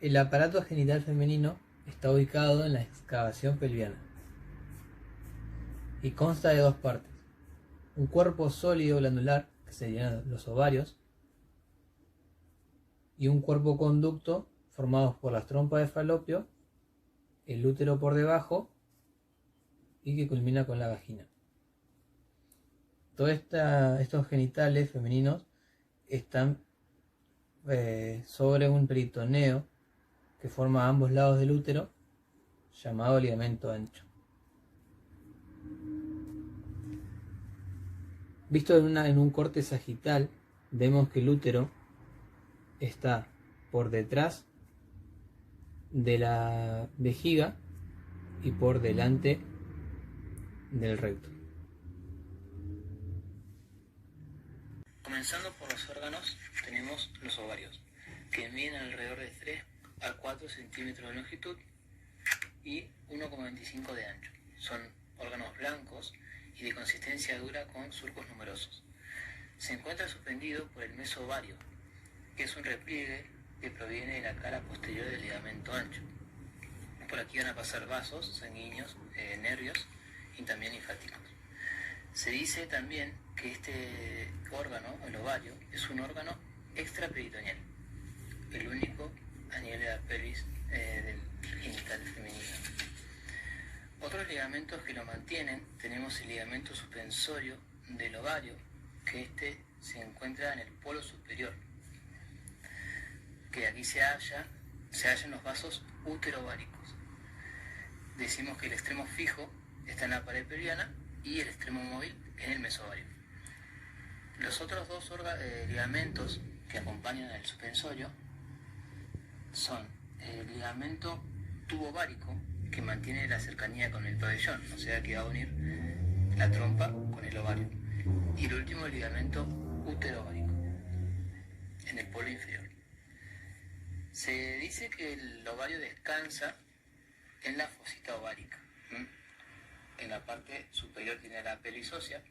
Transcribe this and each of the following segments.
El aparato genital femenino está ubicado en la excavación pelviana y consta de dos partes: un cuerpo sólido glandular, que serían los ovarios, y un cuerpo conducto formados por las trompas de falopio, el útero por debajo y que culmina con la vagina. Todos estos genitales femeninos están sobre un peritoneo que forma ambos lados del útero, llamado ligamento ancho. Visto en un corte sagital, vemos que el útero está por detrás de la vejiga y por delante del recto. Comenzando por los órganos, tenemos los ovarios, que miden alrededor de 3 a 4 centímetros de longitud y 1,25 de ancho. Son órganos blancos y de consistencia dura con surcos numerosos. Se encuentra suspendido por el mesovario, que es un repliegue que proviene de la cara posterior del ligamento ancho. Por aquí van a pasar vasos sanguíneos, nervios y también linfáticos. Se dice también que este órgano, el ovario, es un órgano extraperitoneal, el único a nivel de la pelvis del genital femenino. Otros ligamentos que lo mantienen, tenemos el ligamento suspensorio del ovario, que se encuentra en el polo superior, que aquí se hallan los vasos uterováricos. Decimos que el extremo fijo está en la pared pelviana y el extremo móvil en el mesovario. Los otros dos ligamentos que acompañan al suspensorio son el ligamento tubovárico, que mantiene la cercanía con el pabellón, o sea que va a unir la trompa con el ovario, y el último, el ligamento uterovárico en el polo inferior. Se dice que el ovario descansa en la fosita ovárica. En la parte superior tiene la pelvis ósea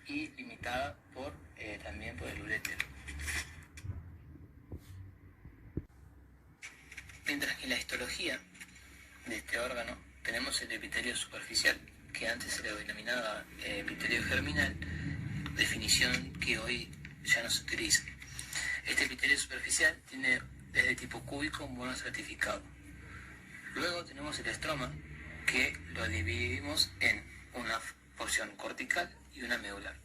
y limitada también por el urétero. Mientras que en la histología de este órgano tenemos el epitelio superficial, que antes se le denominaba epitelio germinal, definición que hoy ya no se utiliza. Este epitelio superficial es de tipo cúbico monoestratificado. Luego tenemos el estroma, que lo dividimos en una porción cortical y una medular.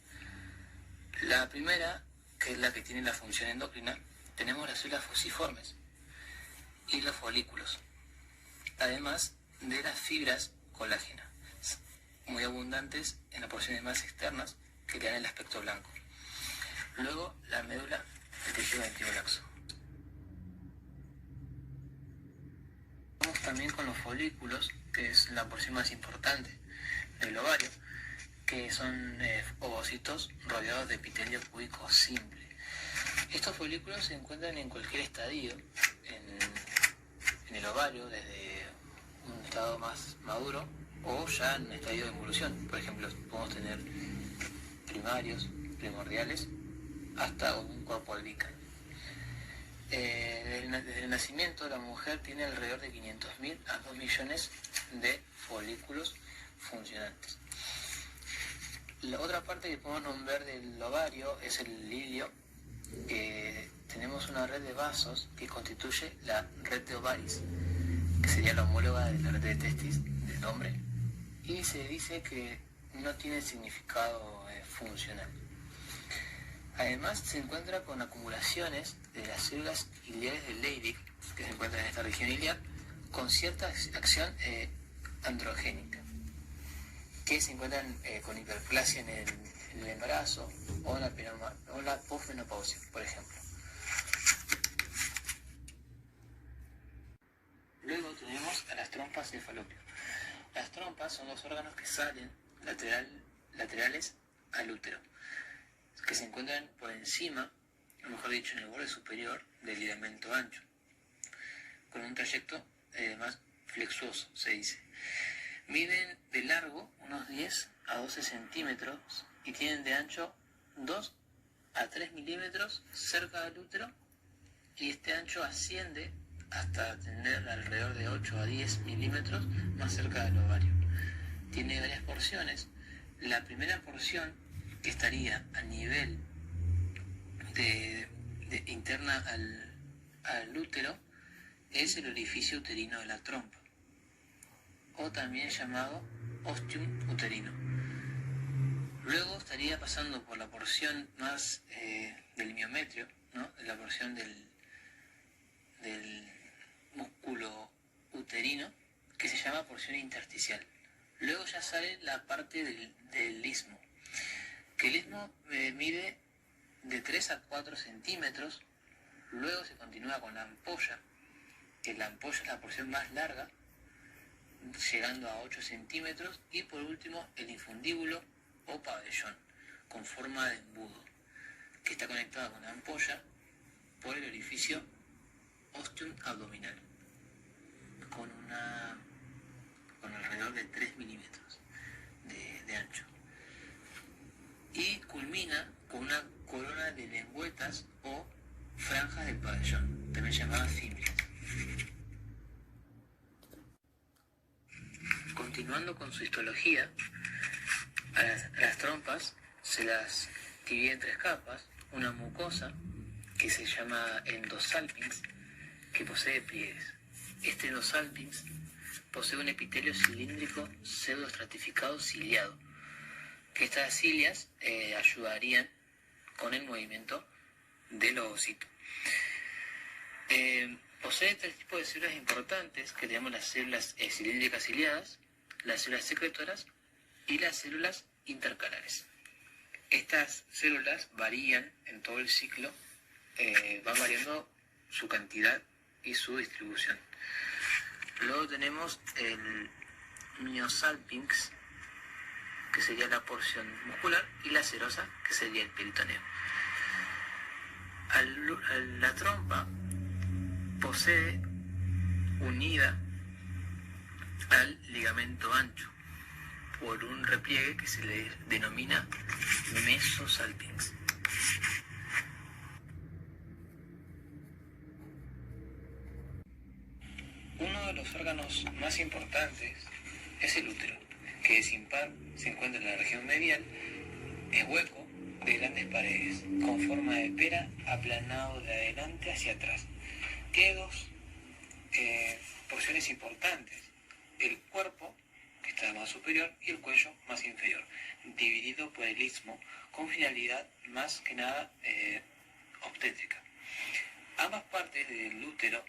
La primera, que es la que tiene la función endocrina, tenemos las células fusiformes y los folículos, además de las fibras colágenas, muy abundantes en las porciones más externas, que le dan el aspecto blanco. Luego la médula de tejido adhesivo laxo. Vamos también con los folículos, que es la porción más importante del ovario, que son ovocitos rodeados de epitelio cúbico simple. Estos folículos se encuentran en cualquier estadio en el ovario, desde un estado más maduro o ya en un estadio de evolución. Por ejemplo, podemos tener primarios, primordiales, hasta un cuerpo albícano. Desde el nacimiento, la mujer tiene alrededor de 500.000 a 2 millones de folículos funcionantes. La otra parte que podemos nombrar del ovario es el hilio. Tenemos una red de vasos que constituye la red de ovaris, que sería la homóloga de la red de testis del hombre, y se dice que no tiene significado funcional. Además, se encuentra con acumulaciones de las células iliares del Leydig, que se encuentran en esta región iliar, con cierta acción androgénica, que se encuentran con hiperplasia en el embarazo o en la posmenopausia, por ejemplo. Luego tenemos a las trompas de falopio. Las trompas son los órganos que salen laterales al útero, que se encuentran por encima, o mejor dicho, en el borde superior del ligamento ancho, con un trayecto más flexuoso, se dice. Miden de largo unos 10 a 12 centímetros y tienen de ancho 2 a 3 milímetros cerca del útero, y este ancho asciende hasta tener alrededor de 8 a 10 milímetros más cerca del ovario. Tiene varias porciones. La primera porción, que estaría a nivel interna al útero, es el orificio uterino de la trompa, o también llamado ostium uterino. Luego estaría pasando por la porción más del miometrio, ¿no? La porción del músculo uterino, que se llama porción intersticial. Luego ya sale la parte del istmo, que el istmo mide de 3 a 4 centímetros. Luego se continúa con la ampolla, que la ampolla es la porción más larga, llegando a 8 centímetros, y por último el infundíbulo o pabellón, con forma de embudo, que está conectado con la ampolla por el orificio ostium abdominal, con alrededor de 3 milímetros de ancho. Y culmina con una corona de lengüetas o franjas del pabellón, también llamadas fímbrias. Continuando con su histología, a las trompas se las divide en 3 capas: una mucosa, que se llama endosalpinx, que posee pliegues. Este endosalpinx posee un epitelio cilíndrico pseudoestratificado ciliado, que estas cilias ayudarían con el movimiento del ovocito. Posee 3 tipos de células importantes, que tenemos las células cilíndricas ciliadas, las células secretoras y las células intercalares. Estas células varían en todo el ciclo, van variando su cantidad y su distribución. Luego tenemos el myosalpinx, que sería la porción muscular, y la serosa, que sería el peritoneo. La trompa posee unida al ligamento ancho por un repliegue que se le denomina mesosalpinx. Uno de los órganos más importantes es el útero, que es impar, se encuentra en la región medial, es hueco, de grandes paredes, con forma de pera, aplanado de adelante hacia atrás. Tiene 2 porciones importantes: el cuerpo, que está más superior, y el cuello más inferior, dividido por el istmo, con finalidad más que nada obstétrica. Ambas partes del útero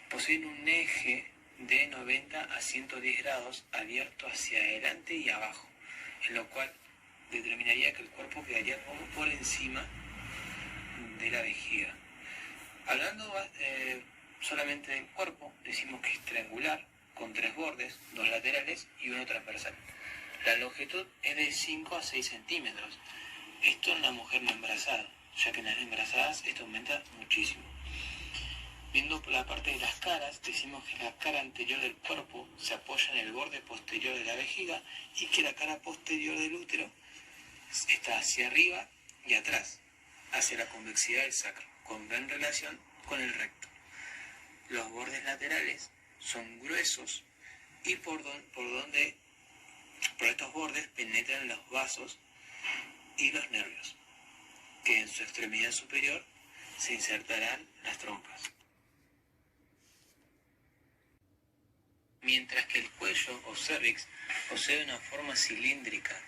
poseen un eje de 90 a 110 grados abierto hacia adelante y abajo, en lo cual determinaría que el cuerpo quedaría como por encima de la vejiga. Hablando solamente del cuerpo, decimos que es triangular, con 3 bordes, 2 laterales y 1 transversal. La longitud es de 5 a 6 centímetros. Esto en la mujer no embarazada, ya que en las embarazadas esto aumenta muchísimo. Viendo por la parte de las caras, decimos que la cara anterior del cuerpo se apoya en el borde posterior de la vejiga y que la cara posterior del útero está hacia arriba y atrás, hacia la convexidad del sacro, con gran relación con el recto. Los bordes laterales son gruesos y por estos bordes penetran los vasos y los nervios, que en su extremidad superior se insertarán las trompas. Mientras que el cuello o cervix posee una forma cilíndrica,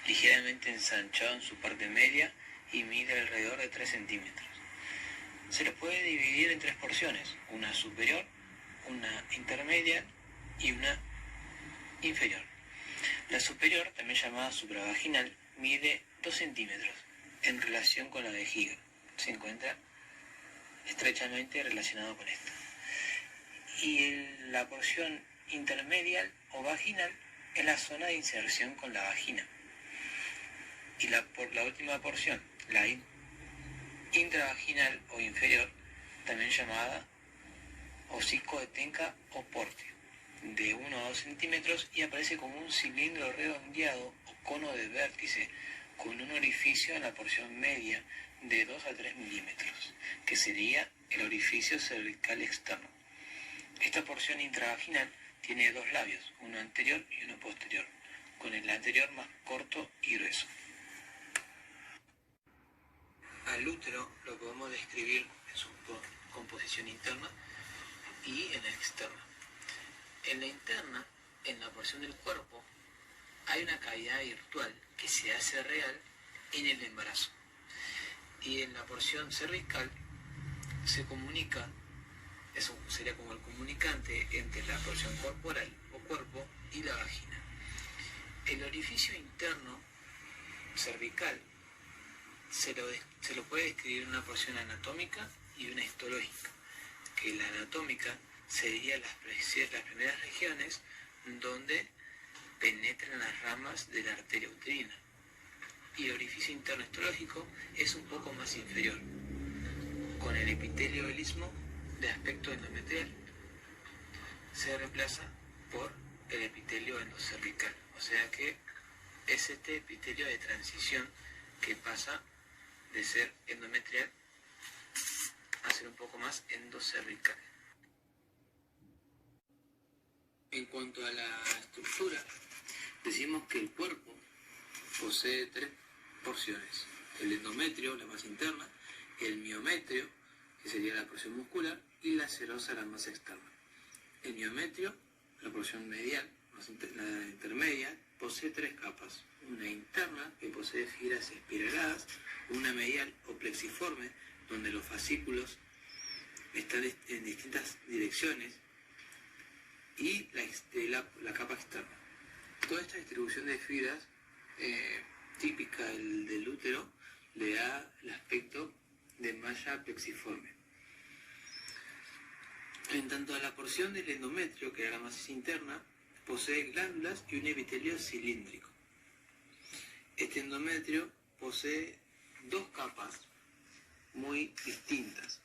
ligeramente ensanchado en su parte media y mide alrededor de 3 centímetros. Se lo puede dividir en 3 porciones: una superior, una intermedia y una inferior. La superior, también llamada supravaginal, mide 2 centímetros en relación con la vejiga. Se encuentra estrechamente relacionado con esto. Y la porción intermedia o vaginal es la zona de inserción con la vagina. Y la última porción, la intravaginal o inferior, también llamada hocico de tenca o porte, de 1 a 2 centímetros, y aparece como un cilindro redondeado o cono de vértice con un orificio en la porción media de 2 a 3 milímetros, que sería el orificio cervical externo. Esta porción intravaginal tiene dos labios, uno anterior y uno posterior, con el anterior más corto y grueso. Al útero lo podemos describir en su composición interna y en la externa. En la interna, en la porción del cuerpo, hay una cavidad virtual que se hace real en el embarazo. Y en la porción cervical se comunica, eso sería como el comunicante entre la porción corporal o cuerpo y la vagina. El orificio interno cervical se lo puede describir en una porción anatómica y una histológica, que la anatómica sería las primeras regiones donde penetran las ramas de la arteria uterina, y el orificio interno histológico es un poco más inferior, con el epitelio del istmo de aspecto endometrial. Se reemplaza por el epitelio endocervical, o sea que es este epitelio de transición que pasa de ser endometrial a ser un poco más endocervical. En cuanto a la estructura, decimos que el cuerpo posee tres porciones: el endometrio, la más interna, el miometrio, que sería la porción muscular, y la serosa, la más externa. El miometrio, la porción medial, la intermedia, posee tres capas: una interna, que posee fibras espiraladas, una medial o plexiforme, donde los fascículos están en distintas direcciones, y la capa externa. Toda esta distribución de fibras típica del útero le da el aspecto de malla plexiforme. En tanto a la porción del endometrio, que era la más interna, posee glándulas y un epitelio cilíndrico. Este endometrio posee dos capas muy distintas,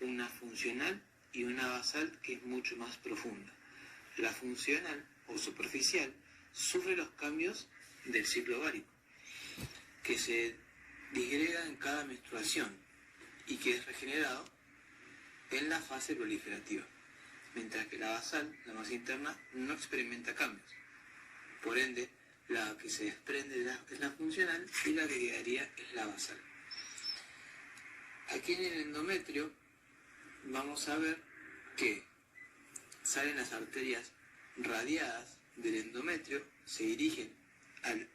una funcional y una basal, que es mucho más profunda. La funcional o superficial sufre los cambios del ciclo ovárico, que se disgrega en cada menstruación y que es regenerado en la fase proliferativa, mientras que la basal, la más interna, no experimenta cambios. Por ende, la que se desprende es la funcional y la que quedaría es la basal. Aquí en el endometrio vamos a ver que salen las arterias radiadas del endometrio, se dirigen al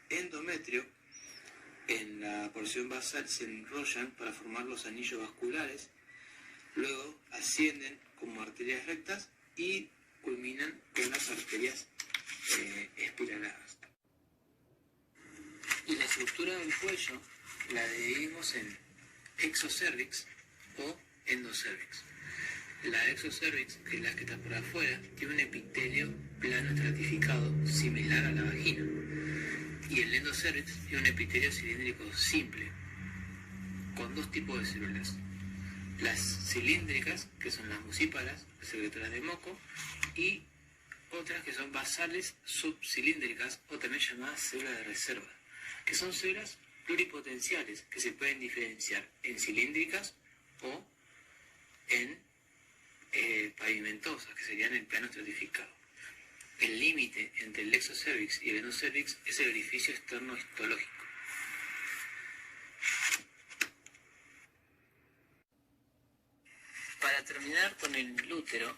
endometrio, en la porción basal se enrollan para formar los anillos vasculares, luego ascienden como arterias rectas y culminan con las arterias espiraladas. Y la estructura del cuello la dividimos en exocervix o endocervix. La exocervix, que es la que está por afuera, tiene un epitelio plano estratificado similar a la vagina, y el endocervix tiene un epitelio cilíndrico simple, con dos tipos de células: las cilíndricas, que son las musíparas, secretoras de moco, y otras que son basales subcilíndricas, o también llamadas células de reserva, que son células pluripotenciales que se pueden diferenciar en cilíndricas o en pavimentosas, que serían el plano estratificado. El límite entre el exocervix y el endocervix es el orificio externo histológico. Para terminar con el útero,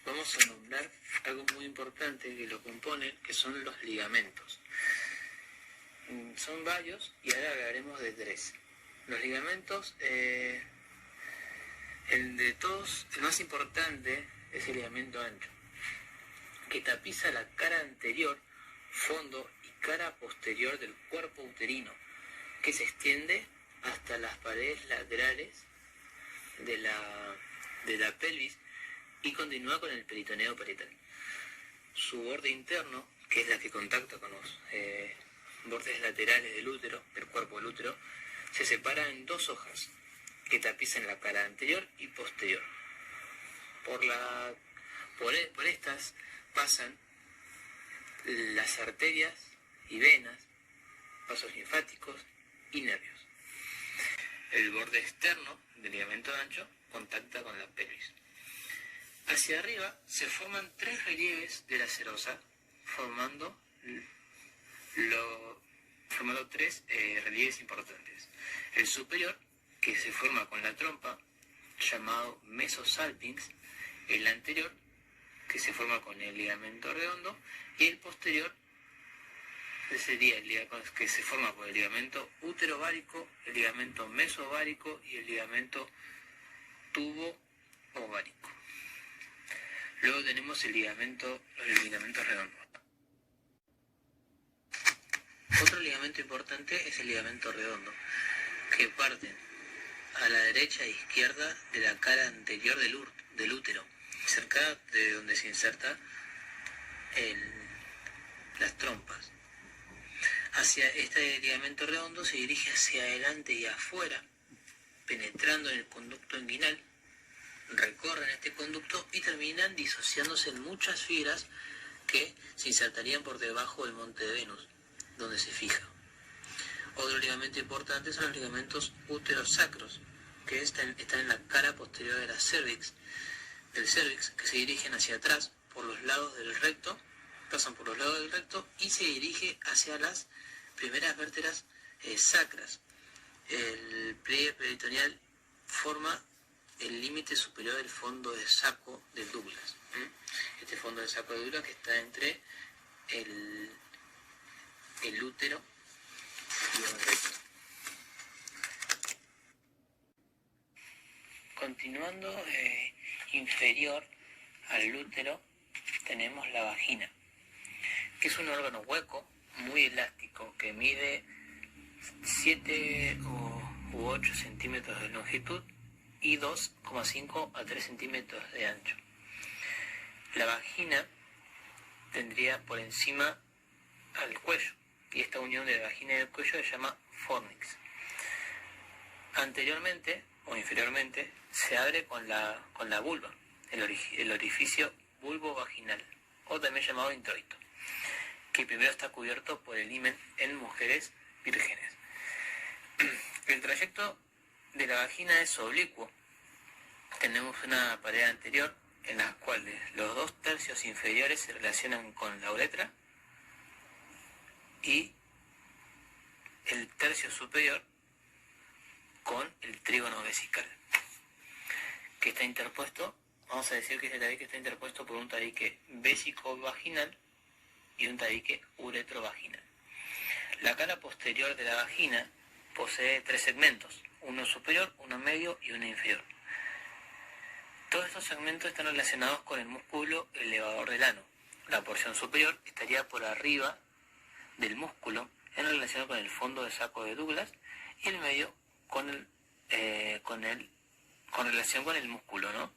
vamos a nombrar algo muy importante que lo compone, que son los ligamentos. Son varios y ahora hablaremos de tres. Los ligamentos, el de todos, el más importante es el ligamento ancho, que tapiza la cara anterior, fondo y cara posterior del cuerpo uterino, que se extiende hasta las paredes laterales de la pelvis y continúa con el peritoneo parietal. Su borde interno, que es la que contacta con los bordes laterales del útero, del cuerpo del útero, se separa en dos hojas que tapizan la cara anterior y posterior. Por estas pasan las arterias y venas, vasos linfáticos y nervios. El borde externo del ligamento ancho contacta con la pelvis. Hacia arriba se forman 3 relieves de la serosa, formando 3 relieves importantes. El superior, que se forma con la trompa, llamado mesosalpinx; el anterior, que se forma con el ligamento redondo; y el posterior, que sería que se forma por el ligamento útero-ovárico, el ligamento meso-ovárico y el ligamento tubo-ovárico. Luego tenemos el ligamento redondo. Otro ligamento importante es el ligamento redondo, que parte a la derecha e izquierda de la cara anterior del útero, cerca de donde se inserta las trompas. Hacia este ligamento redondo se dirige hacia adelante y afuera, penetrando en el conducto inguinal, recorren este conducto y terminan disociándose en muchas fibras que se insertarían por debajo del monte de Venus, donde se fija. Otro ligamento importante son los ligamentos úterosacros, que están en la cara posterior de la cervix, que se dirigen hacia atrás por los lados del recto, pasan por los lados del recto y se dirige hacia las primeras vértebras sacras. El pliegue peritoneal forma el límite superior del fondo de saco de Douglas. Este fondo de saco de Douglas que está entre el útero y el recto. Continuando inferior al útero tenemos la vagina, que es un órgano hueco muy elástico que mide 7 u 8 centímetros de longitud y 2,5 a 3 centímetros de ancho. La vagina tendría por encima al cuello, y esta unión de la vagina y el cuello se llama fornix. Anteriormente o inferiormente se abre con la vulva, el orificio vulvovaginal, o también llamado introito, que primero está cubierto por el himen en mujeres vírgenes. El trayecto de la vagina es oblicuo. Tenemos una pared anterior en la cual los 2 tercios inferiores se relacionan con la uretra y el tercio superior con el trígono vesical, que está interpuesto, vamos a decir que este tabique está interpuesto por un tabique vésico-vaginal y un tabique uretrovaginal. La cara posterior de la vagina posee 3 segmentos, uno superior, uno medio y uno inferior. Todos estos segmentos están relacionados con el músculo elevador del ano. La porción superior estaría por arriba del músculo en relación con el fondo de saco de Douglas, y el medio con relación con el músculo, ¿no?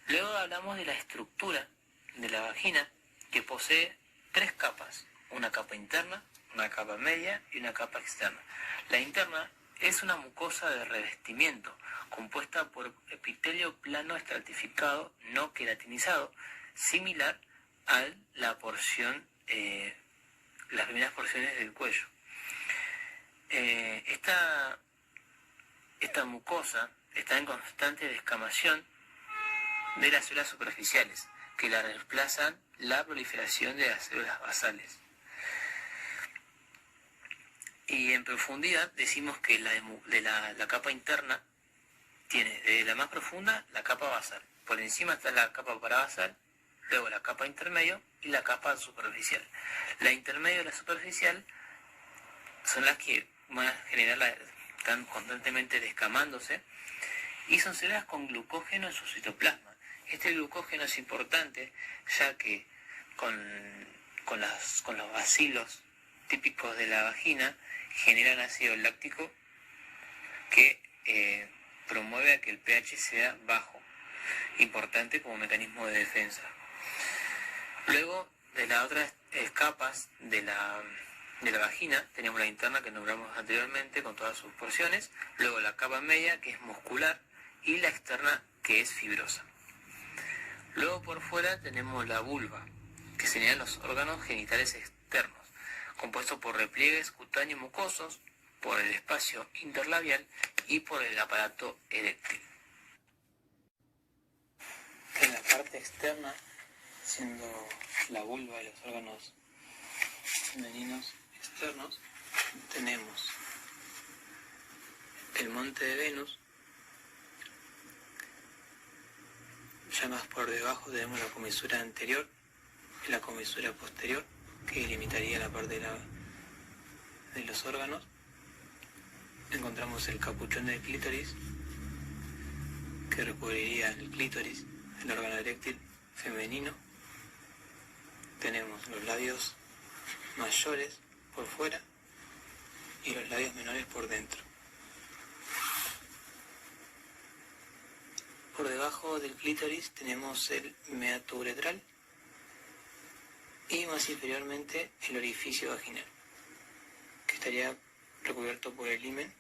Luego hablamos de la estructura de la vagina, que posee 3 capas: una capa interna, una capa media y una capa externa. La interna es una mucosa de revestimiento compuesta por epitelio plano estratificado no queratinizado, similar a las primeras porciones del cuello. Esta mucosa está en constante descamación de las células superficiales, que la reemplazan la proliferación de las células basales. Y en profundidad decimos que la capa interna tiene desde la más profunda la capa basal. Por encima está la capa parabasal, luego la capa intermedio y la capa superficial. La intermedio y la superficial son las que van a generar, están constantemente descamándose, y son células con glucógeno en su citoplasma. Este glucógeno es importante ya que con los bacilos típicos de la vagina generan ácido láctico que promueve a que el pH sea bajo, importante como mecanismo de defensa. Luego de las otras capas de la vagina tenemos la interna, que nombramos anteriormente, con todas sus porciones, luego la capa media, que es muscular, y la externa, que es fibrosa. Luego por fuera tenemos la vulva, que serían los órganos genitales externos, compuestos por repliegues cutáneos mucosos, por el espacio interlabial y por el aparato eréctil. En parte externa, siendo la vulva y los órganos femeninos externos, tenemos el monte de Venus. Ya más por debajo tenemos la comisura anterior y la comisura posterior, que delimitaría la parte de los órganos. Encontramos el capuchón del clítoris, que recubriría el clítoris, el órgano eréctil femenino. Tenemos los labios mayores por fuera y los labios menores por dentro. Por debajo del clítoris tenemos el meato uretral y más inferiormente el orificio vaginal, que estaría recubierto por el himen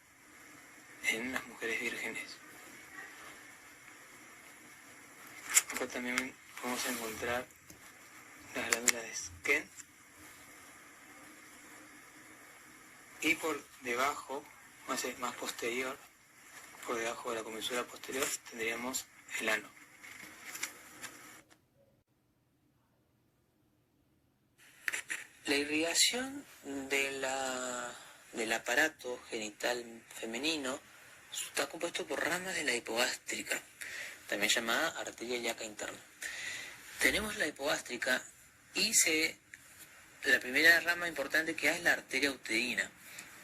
en las mujeres vírgenes. Acá también podemos encontrar las glándulas de Skene, y por debajo, más posterior, por debajo de la comisura posterior, tendríamos el ano. La irrigación del aparato genital femenino está compuesto por ramas de la hipogástrica, también llamada arteria ilíaca interna. Tenemos la hipogástrica y la primera rama importante que hay es la arteria uterina.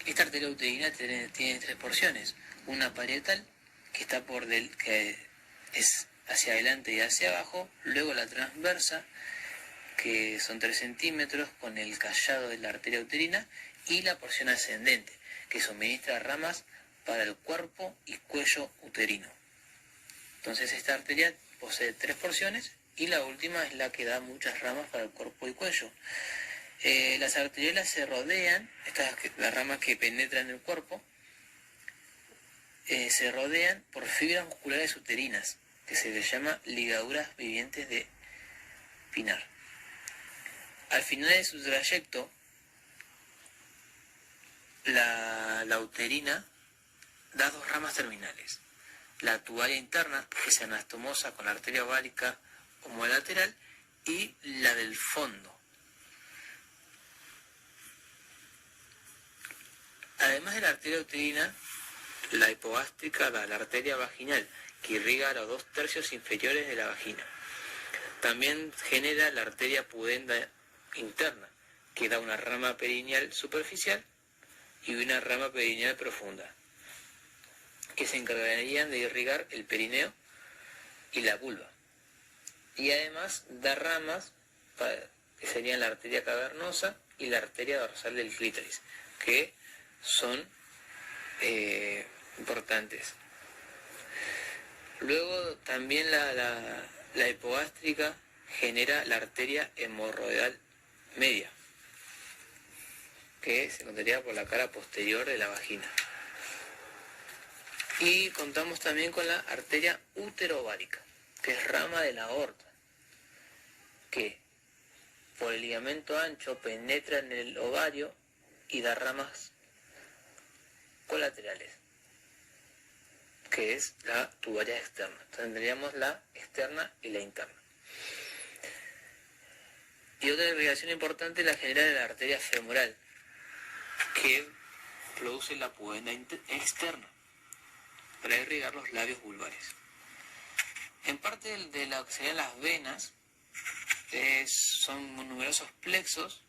Esta arteria uterina tiene tres porciones: una parietal, que está que es hacia adelante y hacia abajo, luego la transversa, que son 3 centímetros con el callado de la arteria uterina, y la porción ascendente, que suministra ramas para el cuerpo y cuello uterino. Entonces esta arteria posee 3 porciones y la última es la que da muchas ramas para el cuerpo y cuello. Las arteriolas se rodean, las ramas que penetran el cuerpo, se rodean por fibras musculares uterinas, que se les llama ligaduras vivientes de Pinar. Al final de su trayecto, la uterina da 2 ramas terminales: la tubaria interna, que es anastomosa con la arteria ovárica homolateral, y la del fondo. Además de la arteria uterina, la hipogástrica da la arteria vaginal, que irriga los 2 tercios inferiores de la vagina. También genera la arteria pudenda interna, que da una rama perineal superficial y una rama perineal profunda, que se encargarían de irrigar el perineo y la vulva. Y además da ramas que serían la arteria cavernosa y la arteria dorsal del clítoris, que son importantes. Luego también la hipogástrica genera la arteria hemorroidal media, que se encontraría por la cara posterior de la vagina. Y contamos también con la arteria uterovárica, que es rama de la aorta, que por el ligamento ancho penetra en el ovario y da ramas colaterales, que es la tubaria externa. Tendríamos la externa y la interna. Y otra irrigación importante la genera la arteria femoral, que produce la pudenda externa para irrigar los labios vulvares. En parte de lo que serían las venas, son numerosos plexos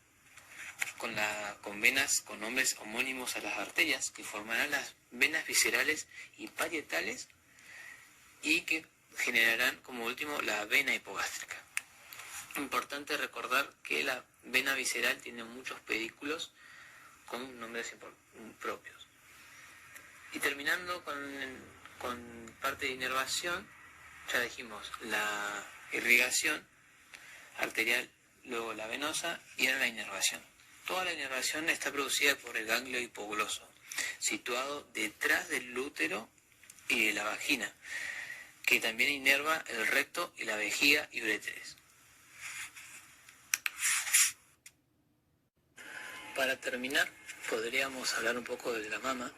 con venas con nombres homónimos a las arterias, que formarán las venas viscerales y parietales, y que generarán como último la vena hipogástrica. Importante recordar que la vena visceral tiene muchos pedículos con nombres propios. Y terminando con parte de inervación, ya dijimos la irrigación arterial, luego la venosa y ahora la inervación. Toda la inervación está producida por el ganglio hipogloso, situado detrás del útero y de la vagina, que también inerva el recto y la vejiga y uréteres. Para terminar, podríamos hablar un poco de la mama,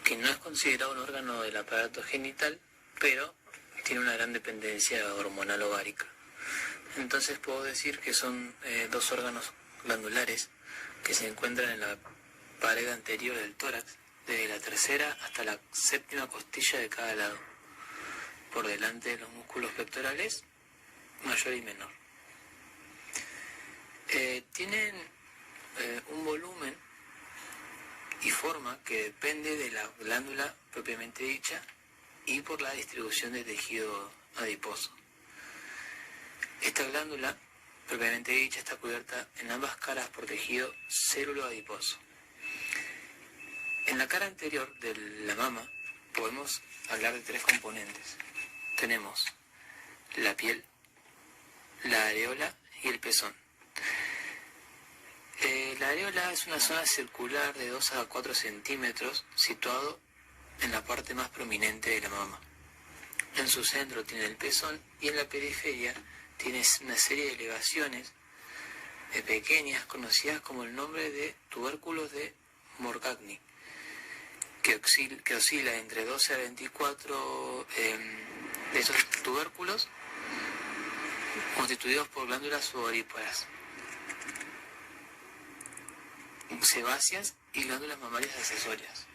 que no es considerado un órgano del aparato genital, pero tiene una gran dependencia hormonal ovárica. Entonces puedo decir que son dos órganos glandulares que se encuentran en la pared anterior del tórax, desde la tercera hasta la séptima costilla de cada lado, por delante de los músculos pectorales mayor y menor. Tienen un volumen y forma que depende de la glándula propiamente dicha y por la distribución de tejido adiposo. Esta glándula propiamente dicha está cubierta en ambas caras por tejido célulo-adiposo. En la cara anterior de la mama podemos hablar de tres componentes. Tenemos la piel, la areola y el pezón. La areola es una zona circular de 2 a 4 centímetros situado en la parte más prominente de la mama. En su centro tiene el pezón y en la periferia tiene una serie de elevaciones pequeñas conocidas como el nombre de tubérculos de Morgagni, que oscila entre 12 a 24 de esos tubérculos constituidos por glándulas sudoríparas, sebáceas y glándulas mamarias accesorias.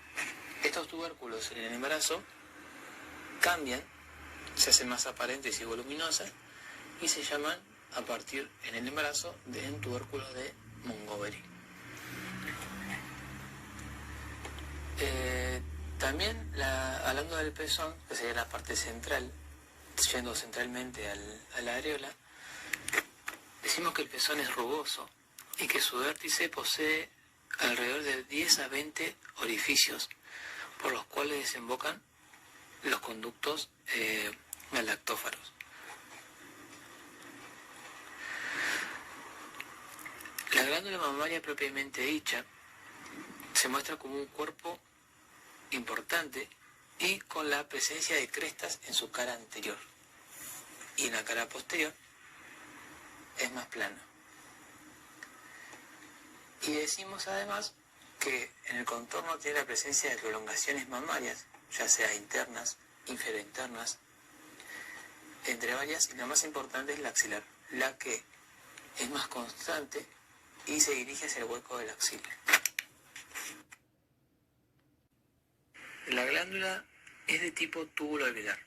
Estos tubérculos en el embarazo cambian, se hacen más aparentes y voluminosas y se llaman a partir en el embarazo de tubérculos de Montgomery. También hablando del pezón, que sería la parte central, yendo centralmente a la areola, decimos que el pezón es rugoso y que su vértice posee alrededor de 10 a 20 orificios por los cuales desembocan los conductos galactófaros. La glándula mamaria propiamente dicha se muestra como un cuerpo importante y con la presencia de crestas en su cara anterior, y en la cara posterior es más plana. Y decimos además que en el contorno tiene la presencia de prolongaciones mamarias, ya sea internas, inferointernas, entre varias, y la más importante es la axilar, la que es más constante y se dirige hacia el hueco de la axila. La glándula es de tipo túbulo alveolar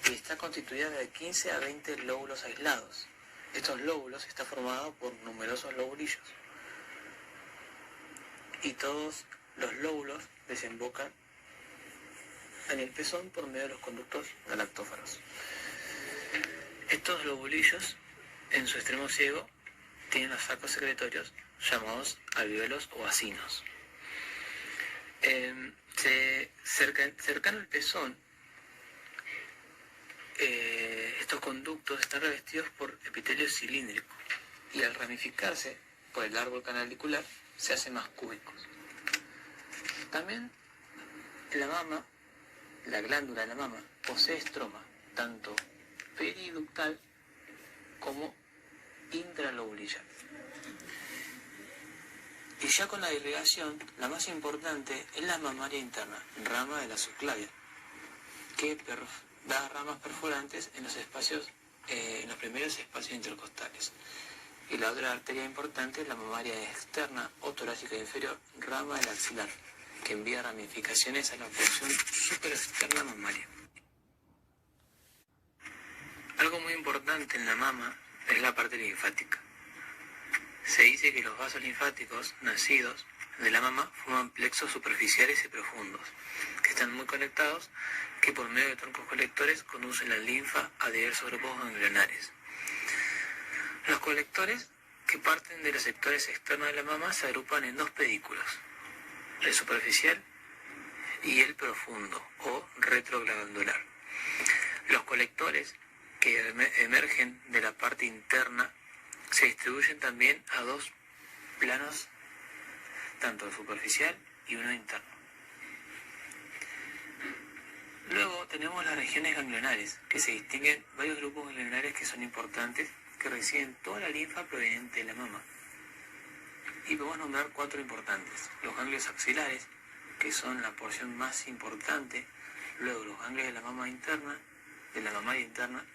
y está constituida de 15 a 20 lóbulos aislados. Estos lóbulos están formados por numerosos lobulillos y todos los lóbulos desembocan en el pezón por medio de los conductos galactófaros. Estos lobulillos, en su extremo ciego, tienen los sacos secretorios llamados alvéolos o acinos. Cercano al pezón, estos conductos están revestidos por epitelio cilíndrico y al ramificarse por el árbol canalicular se hacen más cúbicos. También la mama, la glándula de la mama, posee estroma, tanto periductal como intralobulillar. Y ya con la irrigación, la más importante es la mamaria interna, rama de la subclavia, que da ramas perforantes en los espacios, en los primeros espacios intercostales. Y la otra arteria importante es la mamaria externa o torácica inferior, rama del axilar, que envía ramificaciones a la porción superexterna mamaria. Algo muy importante en la mama es la parte linfática. Se dice que los vasos linfáticos nacidos de la mama forman plexos superficiales y profundos, que están muy conectados, que por medio de troncos colectores conducen la linfa a diversos grupos ganglionares. Los colectores, que parten de los sectores externos de la mama, se agrupan en dos pedículos, el superficial y el profundo o retroglandular. Los colectores que emergen de la parte interna se distribuyen también a dos planos, tanto superficial y uno interno. Luego tenemos las regiones ganglionares, que se distinguen varios grupos ganglionares que son importantes, que reciben toda la linfa proveniente de la mama. Y podemos nombrar 4 importantes: los ganglios axilares, que son la porción más importante, luego los ganglios de la mama interna, de la mamaria interna,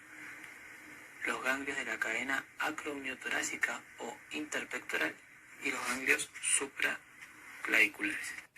los ganglios de la cadena acromioctorácica o interpectoral y los ganglios supraclaviculares.